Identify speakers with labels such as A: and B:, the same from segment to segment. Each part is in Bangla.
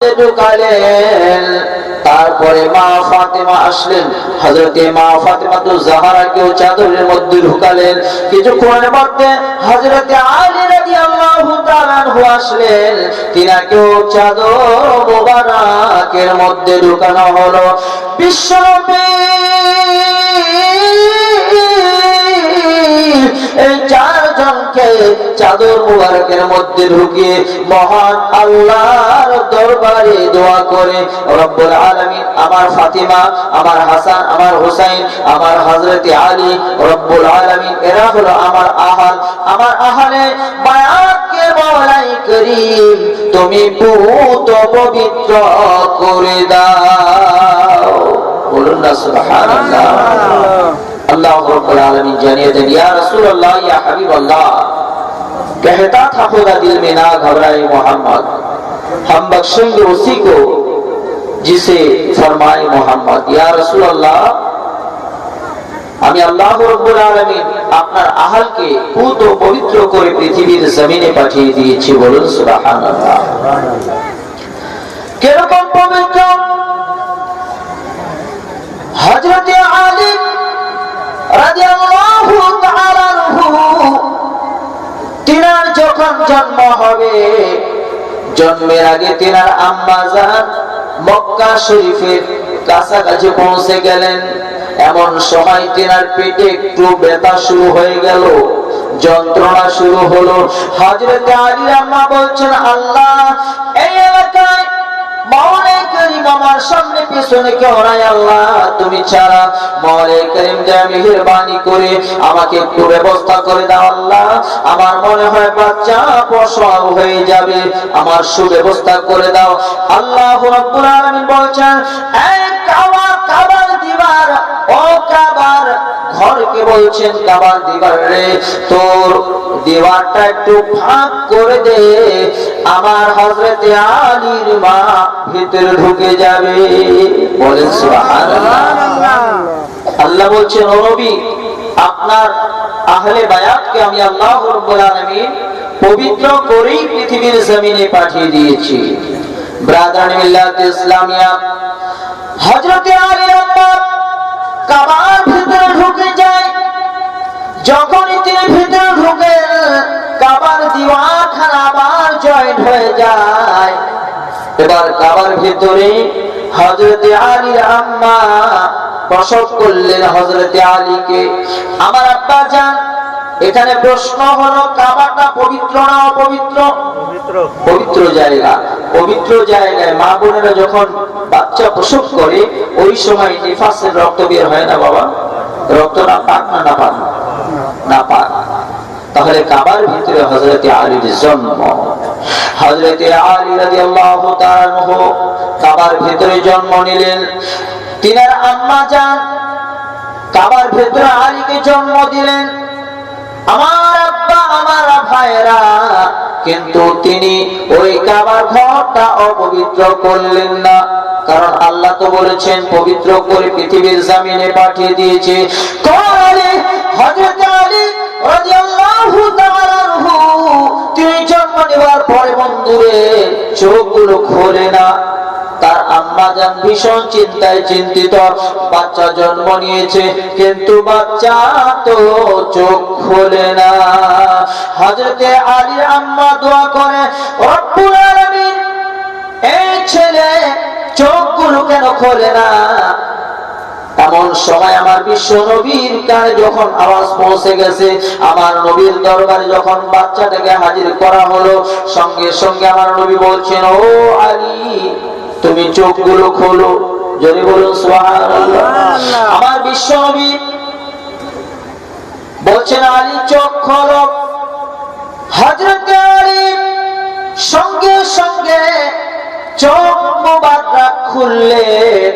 A: ঢুকালেন। তারপরে মা ফাতেমা আসলেন, হযরতে মা ফাতেমাতুজ জাহরাকেও চাদরের মধ্যে ঢুকালেন। কিছুক্ষণের মধ্যে হযরতে আলী রাদিয়াল্লাহু তাআলা আনহু আসলেন, তিনাকেও চাদর মোবারকের মধ্যে ঢুকানো হলো। বিশ্বনবী এই চারজনকে চাদর মুবারকের মধ্যে ঢুকিয়ে মহান আল্লাহর দরবারে দোয়া করে, রব্বুল আলামিন আমার ফাতিমা, আমার হাসান, আমার হুসাইন, আমার হযরতে আলী, রব্বুল আলামিন এরা হলো আমার আহাল, আমার আহালে বায়াতকে মাওলাই করিম তুমি পুত পবিত্র করে দাও। বলুন না সুবহানাল্লাহ। अल्लाह रब्बुल आलमीन जानिए दें, या रसूल अल्लाह, या हबीब अल्लाह, कहता था खुदा दिल में ना घबराए मोहम्मद, हम बख्शेंगे उसी को जिसे फरमाए मोहम्मद। या रसूल अल्लाह, আমি আল্লাহ রব্বুল আলামিন আপনার আহলকে পুত ও পবিত্র করে পৃথিবীর জমিনে পাঠিয়ে দিয়েছি। বলুন সুবহানাল্লাহ। কিরকম পবিত্র? হযরতে আলী রাদিয়াল্লাহু তাআলা আনহু তিনার যখন জন্ম হবে, জন্মের আগে তিনার আম্মা জান মক্কা শরীফের কাছাকাছি পৌঁছে গেলেন। এমন সময় তিনার পেটে একটু ব্যথা শুরু হয়ে গেল, যন্ত্রণা শুরু হলো। হযরতে আলীর আম্মা বলছেন, আল্লাহ এই এলাকায় মাওলাই করিম আমার সামনে পিছনে কেউ নাই, আল্লাহ তুমি ছাড়া। মাওলাই করিম দয়া মেহেরবানি করে আমাকে একটু ব্যবস্থা করে দাও আল্লাহ, আমার মনে হয় বাচ্চা প্রসব হয়ে যাবে, আমার সুব্যবস্থা করে দাও। আল্লাহ রাব্বুল আলামিন বলছেন, এই কাবার দিবার, ও কাবার ঘরকে বলছেন, কাবার দিবার রে তোর দেওয়ারটা একটু ফাঁক করে দে, আমার হযরতে আলীর মা ভিতরে ঢুকে যাবে। বলেন সুবহানাল্লাহ। আল্লাহ বলছেন, ও নবী, আপনার আহলে বায়াতকে আমি আল্লাহ রাব্বুল আলামিন পবিত্র করেই পৃথিবীর জমিনে পাঠিয়ে দিয়েছি। ব্রাদারান মিল্লাত ইসলামিয়া, হযরতে আলীর আম্মা কাবার ভিতরে ঢুকে যায়। যখনই তিনি ভিতরে ঢুকে, কাবার দিওয়ারখানা আবার জয়েন্ট হয়ে যায়। এবার কাবার ভিতরে হযরতে আলীর আম্মা প্রসব করলেন হযরতে আলীকে। আমার আব্বা জান, এখানে প্রশ্ন হলো, কাবাটা পবিত্র না অপবিত্র? পবিত্র জায়গা। পবিত্র জায়গায় মা বোনেরা যখন বাচ্চা প্রসব করে, ওই সময় নিফাসের রক্ত বের হয় না বাবা? রক্ত না পাক না না পাক? না পাক। তাহলে কাবার ভিতরে হযরতে আলীর জন্ম। হযরতে আলী রাদিয়াল্লাহু তাআলা আনহু কাবার ভিতরে জন্ম নিলেন। তিনার আম্মা জান কাবার ভিতরে আলীকে জন্ম দিলেন। আমার আব্বা, আমার ভাইরা, কিন্তু তিনি ওই কাবার ঘরটা অপবিত্র করলেন না, কারণ আল্লাহ তো বলেছেন পবিত্র করে পৃথিবীর জমিনে পাঠিয়ে দিয়েছে। হযরত আলী রাদিয়াল্লাহু তাআলা আনহু তিনি জন্ম নেওয়ার পরে বন্ধুরে চোখগুলো খোলে না। তার আম্মা জান ভীষণ চিন্তায় চিন্তিত, বাচ্চা জন্ম নিয়েছে কিন্তু বাচ্চা তো চোখ খোলে না। হযরতে আলীর আম্মা দোয়া করে, রব্বুল আলামিন এই ছেলে চোখগুলো কেন খোলে না? এমন সময় আমার বিশ্ব নবীর কানে যখন আওয়াজ পৌঁছে গেছে, আমার নবীর দরবারে যখন বাচ্চাটাকে হাজির করা হলো, সঙ্গে সঙ্গে আমার নবী বলছেন, ও আলী তুমি চোখগুলো খোলো। যদি বলুন সুবহানাল্লাহ। আমার বিশ্ব নবী বলছেন, আলী চোখ খোলো। হযরতে আলী সঙ্গে সঙ্গে চোখ মুবারক খুললেন।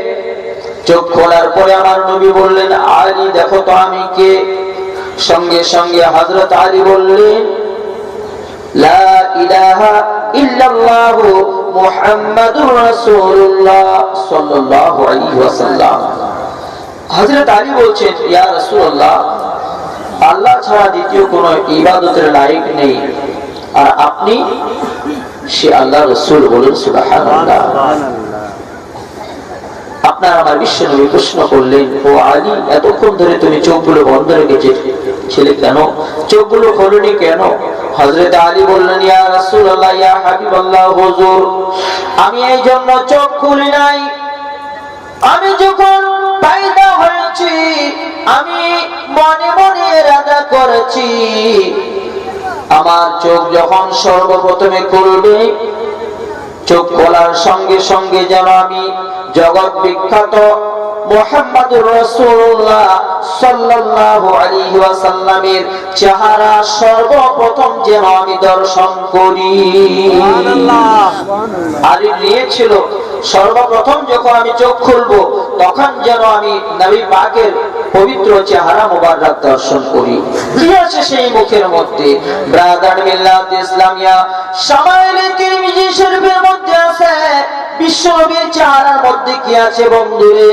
A: চোখ খোলার পরে আমার নবী বললেন, আলী দেখো তো আমি কে? সঙ্গে সঙ্গে হযরত আলী বললেন, লা ইলাহা ইল্লাল্লাহ মুহাম্মাদুর রাসূলুল্লাহ সাল্লাল্লাহু আলাইহি ওয়াসাল্লাম। হযরত আলী বলছেন, ইয়া রাসূলুল্লাহ, আল্লাহ ছাড়া দ্বিতীয় কোনো ইবাদতের লায়ক নেই, আর আপনি সে আল্লাহ রাসূল বলেন সুবহানাল্লাহ। আপনার আমার বিশ্বনবী প্রশ্ন করলেন, ও আলী, এতক্ষণ ধরে তুমি চোখগুলো বন্ধ রেখেছিলে কেন? চোখগুলো খোলনি কেন? হযরত আলী বললেন, ইয়া রাসূলুল্লাহ, ইয়া হাবিবাল্লাহ, হুজুর, আমি এই জন্য চোখ খুলি নাই, আমি যখন পয়দা হয়েছি আমি মনে মনে ইরাদা করেছি আমার চোখ যখন সর্বপ্রথমে খুলবে, চোখ খোলার সঙ্গে সঙ্গে যেন আমি জগৎ বিখ্যাত মুহাম্মদুর রাসূলুল্লাহ সাল্লাল্লাহু আলাইহি ওয়াসাল্লামের চেহারা সর্বপ্রথম যেন আমি দর্শন করি। সুবহানাল্লাহ। আলী নিয়েছিল সর্বপ্রথম যখন আমি চোখ খুলবো তখন যেন আমি নবী পাকের পবিত্র চেহারা মোবারক দর্শন করি। কি আছে সেই মুখের মধ্যে? ব্রাদার মিল্লাত ইসলামিয়া শামাইলে তিরমিজি শরীফের মধ্যে আছে বিশ্বনবীর চেহারার মধ্যে কি আছে বন্ধুরে?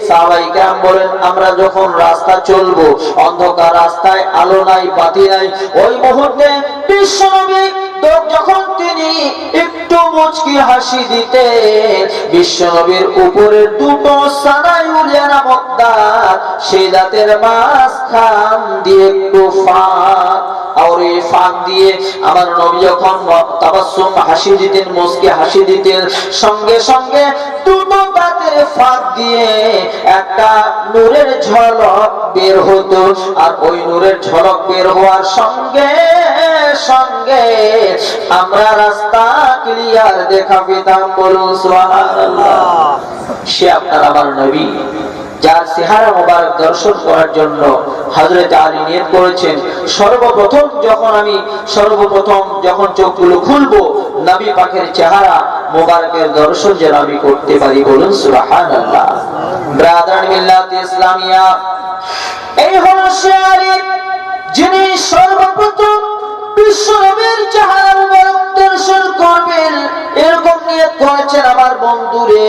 A: সাহাবায়ে কেরাম বলেন, আমরা যখন রাস্তা চলবো, অন্ধকার রাস্তায় আলো নাই, বাতি নাই, ওই মুহূর্তে বিশ্বনবী যখন তিনি একটু মুচকি হাসি দিতে, বিশ্বনবীর উপরের দুটো সানায়ুলিয়া নামক দাঁত, সেই দাঁতের মাঝখান দিয়ে একটু ফাঁক, আর এই ফাঁক দিয়ে আমার নবী যখন তাবাসসুম হাসি দিতেন, মুচকি হাসি দিতেন, সঙ্গে সঙ্গে দুটো দাঁতের ফাঁক দিয়ে একটা নূরের ঝলক বের হতো, আর ওই নূরের ঝলক বের হওয়ার সঙ্গে সঙ্গে আমরা রাস্তা ক্লিয়ার দেখা পেতাম। বলুন সুবহানাল্লাহ। সে আপনার আমার নবী, যার চেহারা মোবারক দর্শন করার জন্য হযরত আলী নিয়ত করেছেন, সর্বপ্রথম যখন চোখগুলো খুলবো, নবী পাকের চেহারা মোবারকের দর্শন যেন আমি করতে পারি। বলুন সুবহানাল্লাহ। ব্রাদার মিল্লাত ইসলামিয়া, এই হলো সে আলী যিনি সর্বপ্রথম বিশ্বনবীর চেহারা মোবারক দর্শন করবেন। এরকম নিয়ত করেছেন আমার বন্ধুরে।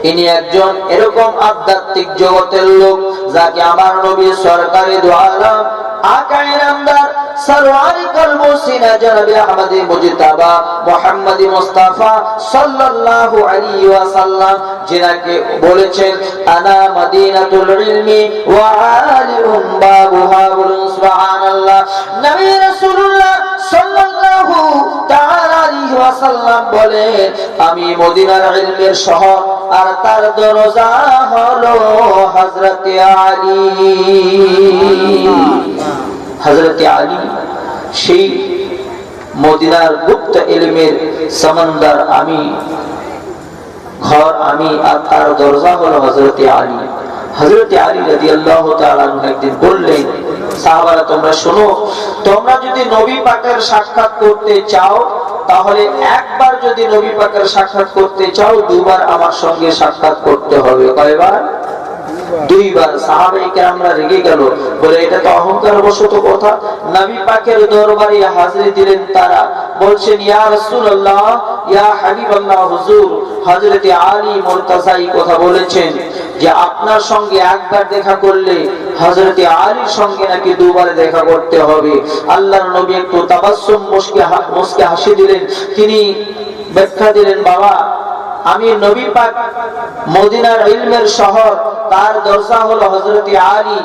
A: ইনি একজন এরকম আধ্যাত্মিক জগতের লোক যাকে আমার নবী সরকারে দু আলম আকায়ে নামদার সরওয়ারে কালমুসিনা জনাবে আহমদে মুজতাবা মুহাম্মদি মুস্তাফা সাল্লাল্লাহু আলাইহি ওয়াসাল্লাম, যিনাকে বলেছেন আনা মদিনাতুল ইলমি ওয়া আলিউম বাবুহা। বলুন সুবহানাল্লাহ। নবী রাসূলুল্লাহ সাল্লাল্লাহু তাআলা আলাইহি ওয়াসাল্লাম বলেন, আমি মদিনার ইলমের শহর, আর তার দরজা হলো হযরত আলী। হযরত আলী সেই মদিনার গুপ্ত ইলমের সমন্দর, আমি ঘর আমি, আর তার দরজা হলো হযরত আলী। হযরত আলী রাদিয়াল্লাহু তাআলা আনহু একদিন বললেন, সাহাবারা তোমরা শোনো, তোমরা যদি নবী পাকের সাক্ষাৎ করতে চাও তাহলে একবার যদি নবী পাকের সাক্ষাৎ করতে চাও, দুবার আমার সঙ্গে সাক্ষাৎ করতে হবে। কয়বার? দুইবার। সাহাবায়ে কেরামরা রেগে গেল, বলে এটা তো অহংকার বশত কথা। নবী পাকের দরবারে হাজির দিলেন তারা, বলছেন, ইয়া রাসূলুল্লাহ, ইয়া হাবিবাল্লাহ, হুজুর, হযরত আলী মুরতাজাই কথা বলেছেন যে আপনার সঙ্গে একবার দেখা করলে হযরত আলীর সঙ্গে নাকি দুবার দেখা করতে হবে। আল্লাহর নবী একটু তাবাসসুম মুস্কি হাসি দিলেন। তিনি ব্যাখ্যা দিলেন, বাবা, আমি নবী পাক মদিনার ইলমের শহর, তার দরজা হলো হযরত আলী।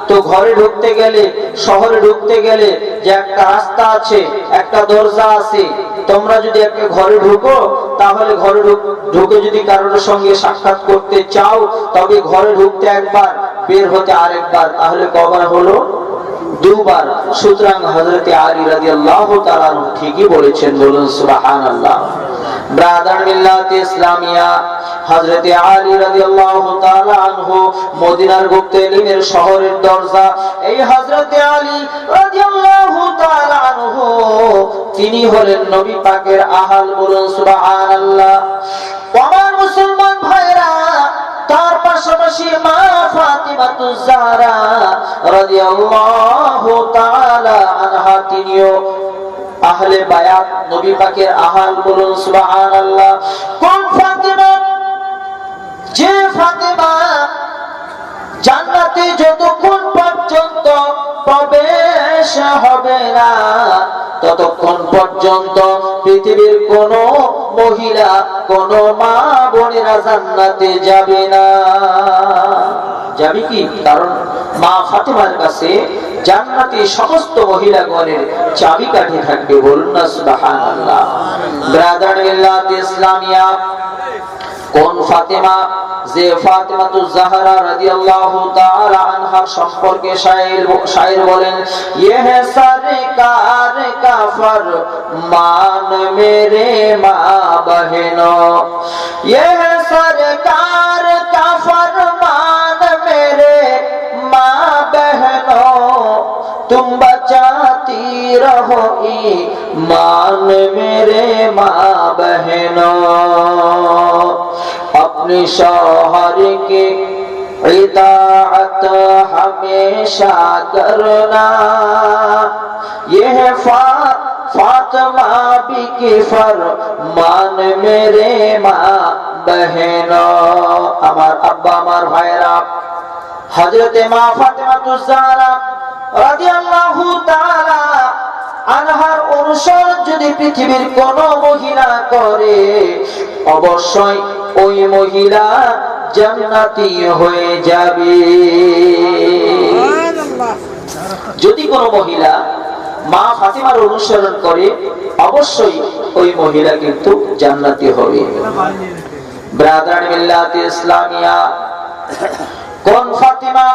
A: তো ঘরে ঢুকতে গেলে, শহরে ঢুকতে গেলে যে একটা রাস্তা আছে, একটা দরজা আছে, তোমরা যদি একটা ঘরে ঢুকো তাহলে ঘরে ঢুকে যদি কারোর সঙ্গে সাক্ষাৎ করতে চাও তবে ঘরে ঢুকতে একবার, বের হতে আরেকবার, তাহলে কবার হলো? দুবার। সুতরাং হযরত আলী রাদিয়াল্লাহু তাআলা আনহু ঠিকই বলেছেন। বলুন সুবহানাল্লাহ। ব্রাদার মিল্লাত ইসলামিয়া, হযরত আলী রাদিয়াল্লাহু তাআলা আনহু মদিনার গুপ্ত ইলমের শহরের দরজা। এই হযরত আলী রাদিয়াল্লাহু তাআলা আনহু তিনি হলেন নবী পাকের আহাল। বলুন সুবহানাল্লাহ। আমার মুসলমান ভাইরা, তার পাশাপাশি মা ফাতিমাতুজ জাহরা রাদিয়াল্লাহু তাআলা আনহা তিনিও আহলে বায়াত, নবী পাকের আহাল। বলুন সুবহানাল্লাহ। কোন ফাতিমা? যে ফাতিমা জান্নাতে যতক্ষণ পর্যন্ত প্রবেশ হবে না ততক্ষণ পর্যন্ত পৃথিবীর কোন মহিলা, কোন মা বোনেরা জান্নাতে যাবে না। যাবে কি? কারণ মা ফাতেমার কাছে জান্নাতি সমস্ত মহিলাগণের চাবিকাঠি থাকবে। বলুন না সুবহানাল্লাহ। ব্রাদার মিল্লাত ইসলামিয়া, কোন ফাতেমা? যে ফাতেমাতুজ জাহরা রাদিয়াল্লাহু তাআলা আনহার সম্পর্কে শায়ের বলেন, ইয়ে সরকার কা ফরমান মেরে মা বহনো, ইয়ে সরকার কা ফরমান মেরে মা বহনো, तुम बचाती रहो ईमान मेरे माँ बहनों, अपने शौहर की इताअत हमेशा करना, यह फातिमा भी की फरमान मेरे माँ बहनों। আমার আব্বা, আমার ভাইরা, হযরতে মা ফাতেমাতুজ জাহরা রাদিয়াল্লাহু তাআলা আনহার অনুসরণ যদি পৃথিবীর কোন মহিলা করে, অবশ্যই ওই মহিলা জান্নাতি হয়ে যাবে। যদি কোন মহিলা মা ফাতেমার অনুসরণ করে, অবশ্যই ওই মহিলা কিন্তু জান্নাতি হবে। ব্রাদার মিল্লাত ইসলামিয়া, কোন ফাতেমা?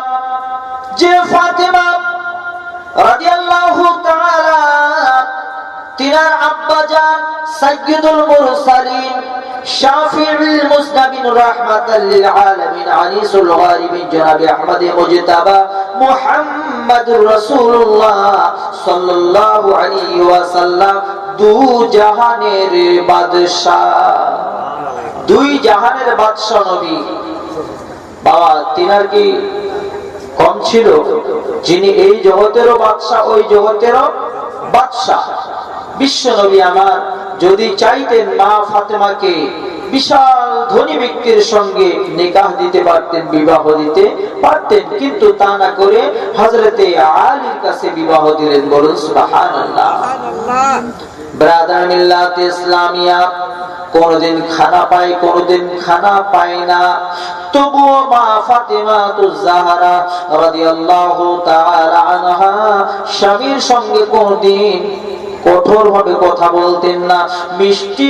A: যে ফাতেমা রাদিয়াল্লাহু তাআলা তিনার আব্বা জান সাইয়্যিদুল মুরসালিন শাফিউল মুজনাবিন রাহমাতাল লিল আলামিন আনিসুল গারিবিন জনাবে আহমদ মুজতাবা মুহাম্মাদুর রাসূলুল্লাহ সাল্লাল্লাহু আলাইহি ওয়াসাল্লাম দু জাহানের বাদশা, দুই জাহানের বাদশা নবী। বাবা, তিনার কি কম ছিল? যিনি এই জগতেরও বাদশা, ওই জগতেরও বাদশা, বিশ্ব নবী আমার যদি চাইতেন মা ফাতেমাকে বিশাল ধনী ব্যক্তির সঙ্গে নিকাহ দিতে পারতেন, বিবাহ দিতে পারতেন, কিন্তু তা না করে হযরতে আলীর কাছে বিবাহ দিলেন। বলুন সুবহানাল্লাহ। ব্রাদার মিল্লাত ইসলামিয়া, কোনদিন খানা পায়, কোনদিন খানা পায় না, তবুও মা ফাতেমাতুজ জাহরা রাদিয়াল্লাহু তাআলা আনহা স্বামীর সঙ্গে কোনদিন কঠোর ভাবে কথা বলতেন না, মিষ্টি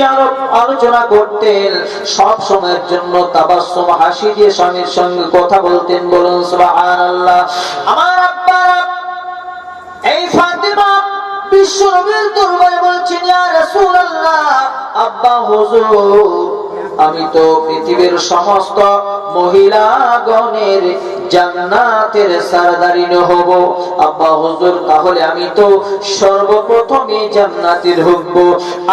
A: আলোচনা করতেন, সব সময়ের জন্য তাবাসসুম হাসি দিয়ে স্বামীর সঙ্গে কথা বলতেন। বলুন সুবহানাল্লাহ। আমার আব্বা এই ফাতেমা বিশ্ব নবীর দরবারে বলছেন, ইয়া রাসূলুল্লাহ, আব্বা হুজুর, আমি তো পৃথিবীর সমস্ত মহিলাগণের জান্নাতের সরদারিনী হব। আব্বা হুজুর, তাহলে আমি তো সর্বপ্রথমে জান্নাতে ঢুকব।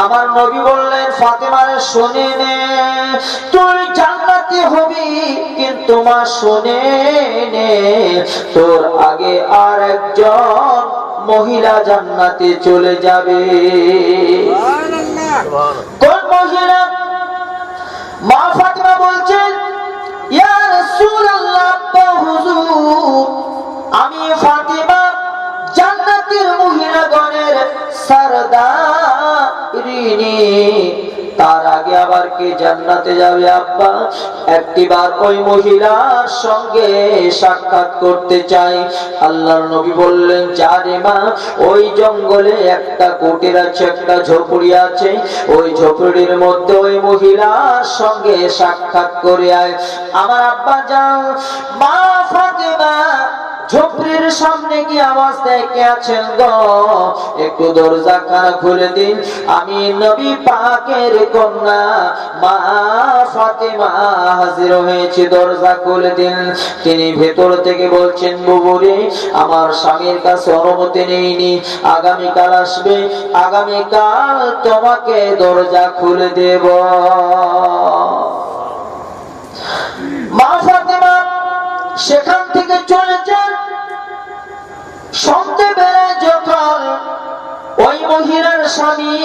A: আমার নবী বললেন, ফাতেমারে শুনে নে, তুই জান্নাতে হবি, কিন্তু মা শুনে নে, তোর আগে আর একজন মহিলা জান্নাতে চলে যাবে। কোন মহিলা? মা ফাতেমা বলছেন, ইয়া রাসূলুল্লাহ, আব্বা হুজুর, আমি ফাতেমা জান্নাতের মহিলাগণের সরদারিনী, তার আগে আবার কে জান্নাতে যাবে আব্বা? একটিবার ওই মহিলার সঙ্গে সাক্ষাৎ করতে চাই। আল্লাহর নবী বললেন, যারে মা, ওই জঙ্গলে একটা কুটির আছে, একটা ঝোপড়ি আছে, ওই ঝোপড়ির মধ্যে ওই মহিলার সঙ্গে সাক্ষাৎ করে আয়। আমার আব্বা যান মা ফাতেমা ঝোপড়ির সামনে গিয়ে আওয়াজ দেয়, কে আছেন গো? একটু দরজাখানা খুলে দিন, আমি নবী পাকের কন্যা মা ফাতেমা হাজির হয়েছে, দরজা খুলে দিন। তিনি ভেতর থেকে বলছেন, বুবুরে, আমার স্বামীর কাছে অনুমতি নেইনি, আগামীকাল আসবে, আগামীকাল তোমাকে দরজা খুলে দেব। মা ফাতেমা সেখান থেকে চলে যান। সন্ধ্যেবেলায় যখন ওই মহিলার স্বামী